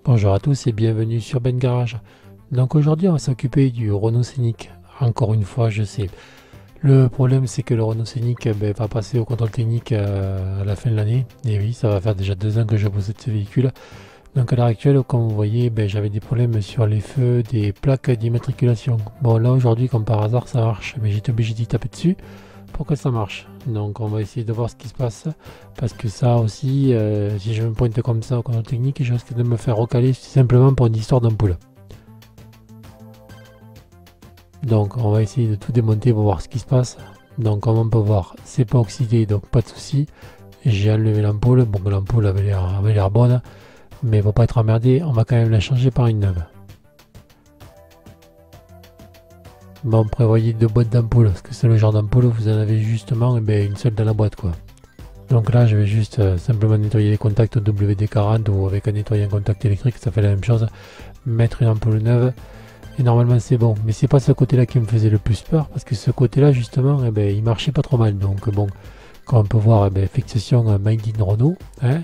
Bonjour à tous et bienvenue sur Ben Garage. Donc aujourd'hui on va s'occuper du Renault Scénic. Encore une fois je sais. Le problème c'est que le Renault Scénic va passer au contrôle technique à la fin de l'année. Et oui, ça va faire déjà 2 ans que je possède ce véhicule. Donc à l'heure actuelle, comme vous voyez, j'avais des problèmes sur les feux des plaques d'immatriculation. Bon là aujourd'hui comme par hasard ça marche, mais j'étais obligé d'y taper dessus pour que ça marche. Donc on va essayer de voir ce qui se passe, parce que ça aussi, si je me pointe comme ça au contrôle technique, je risque de me faire recaler simplement pour une histoire d'ampoule. Donc on va essayer de tout démonter pour voir ce qui se passe. Donc comme on peut voir, c'est pas oxydé, donc pas de souci. J'ai enlevé l'ampoule, bon l'ampoule avait l'air bonne, mais pour pas être emmerdé, on va quand même la changer par une neuve. Bon, prévoyez 2 boîtes d'ampoules, parce que c'est le genre d'ampoule où vous en avez justement une seule dans la boîte quoi. Donc là je vais juste simplement nettoyer les contacts WD-40 ou avec un nettoyant contact électrique, ça fait la même chose. Mettre une ampoule neuve et normalement c'est bon. Mais c'est pas ce côté là qui me faisait le plus peur, parce que ce côté là justement il marchait pas trop mal. Donc bon, comme on peut voir, fixation Made in Renault, hein.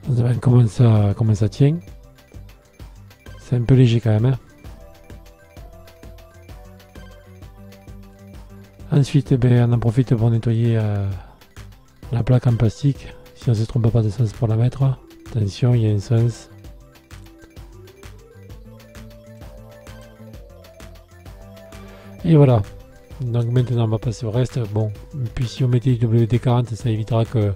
On se demande comment ça tient. C'est un peu léger quand même, hein. Ensuite, on en profite pour nettoyer la plaque en plastique. Si on ne se trompe pas de sens pour la mettre. Attention, il y a un sens. Et voilà. Donc maintenant, on va passer au reste. Bon, puis si on mettait du WD-40, ça évitera que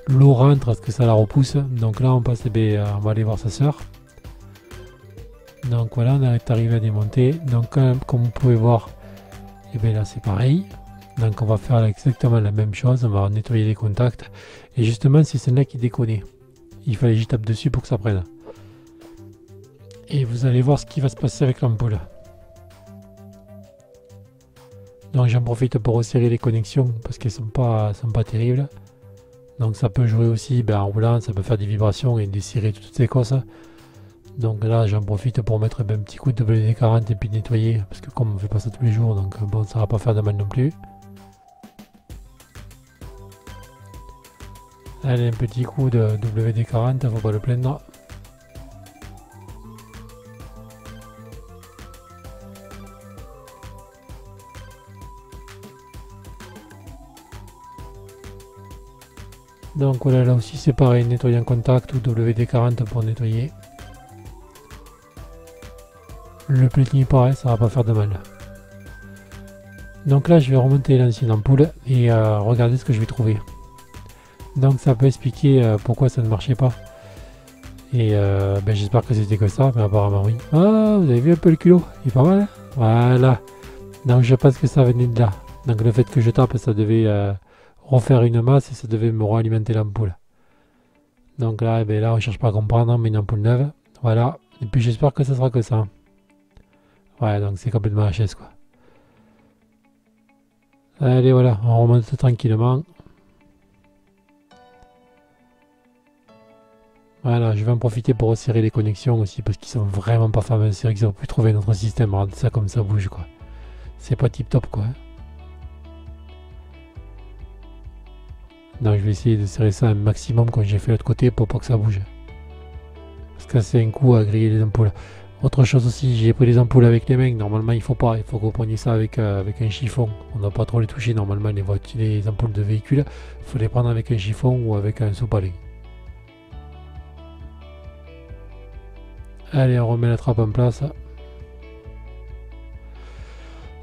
l'eau rentre, parce que ça la repousse. Donc là, on passe, on va aller voir sa sœur. Donc voilà, on est arrivé à démonter. Donc comme vous pouvez voir, là c'est pareil. Donc on va faire exactement la même chose, on va nettoyer les contacts. Et justement c'est celle-là qui déconnait. Il fallait que j'y tape dessus pour que ça prenne. Et vous allez voir ce qui va se passer avec l'ampoule. Donc j'en profite pour resserrer les connexions parce qu'elles sont pas terribles. Donc ça peut jouer aussi en roulant, ça peut faire des vibrations et desserrer toutes ces cosses. Donc là j'en profite pour mettre un petit coup de WD-40 et puis nettoyer, parce que comme on fait pas ça tous les jours, donc bon, ça va pas faire de mal non plus. Allez, un petit coup de WD-40, faut pas le plaindre. Donc voilà, là aussi c'est pareil, nettoyer en contact ou WD-40 pour nettoyer. Le plating pareil, ça va pas faire de mal. Donc là je vais remonter l'ancienne ampoule et regarder ce que je vais trouver. Donc ça peut expliquer pourquoi ça ne marchait pas. Et j'espère que c'était que ça, mais apparemment oui. Ah, vous avez vu un peu le culot, il est pas mal, hein. Voilà. Donc je pense que ça venait de là. Donc le fait que je tape, ça devait refaire une masse et ça devait me réalimenter l'ampoule. Donc là, là on cherche pas à comprendre, mais une ampoule neuve. Voilà. Et puis j'espère que ça sera que ça. Ouais, donc c'est complètement HS quoi. Allez voilà, on remonte tranquillement. Voilà, je vais en profiter pour resserrer les connexions aussi, parce qu'ils sont vraiment pas fameux. C'est vrai qu'ils ont pu trouver notre système, regarde ça comme ça bouge quoi. C'est pas tip top quoi. Donc je vais essayer de serrer ça un maximum quand j'ai fait l'autre côté pour pas que ça bouge. Parce que c'est un coup à griller les ampoules. Autre chose aussi, j'ai pris les ampoules avec les mains. Normalement il faut pas, il faut que vous preniez ça avec un chiffon. On ne doit pas trop les toucher normalement, les ampoules de véhicule. Il faut les prendre avec un chiffon ou avec un sopalin. Allez, on remet la trappe en place.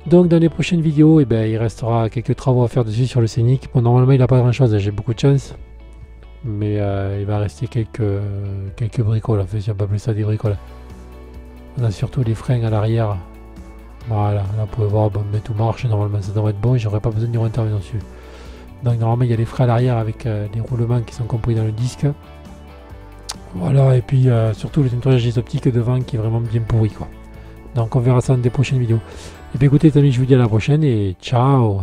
Donc dans les prochaines vidéos, il restera quelques travaux à faire dessus sur le Scénic. Bon, normalement il n'a pas grand chose, j'ai beaucoup de chance. Mais il va rester quelques bricoles, enfin si on peut appeler ça des bricoles. On a surtout les freins à l'arrière. Voilà, là vous pouvez voir, tout marche, normalement ça devrait être bon, j'aurais pas besoin d'y intervenir dessus. Donc normalement il y a les freins à l'arrière avec les roulements qui sont compris dans le disque. Voilà, et puis surtout le nettoyage des optiques devant qui est vraiment bien pourri quoi. Donc on verra ça dans des prochaines vidéos. Et bien écoutez les amis, je vous dis à la prochaine et ciao.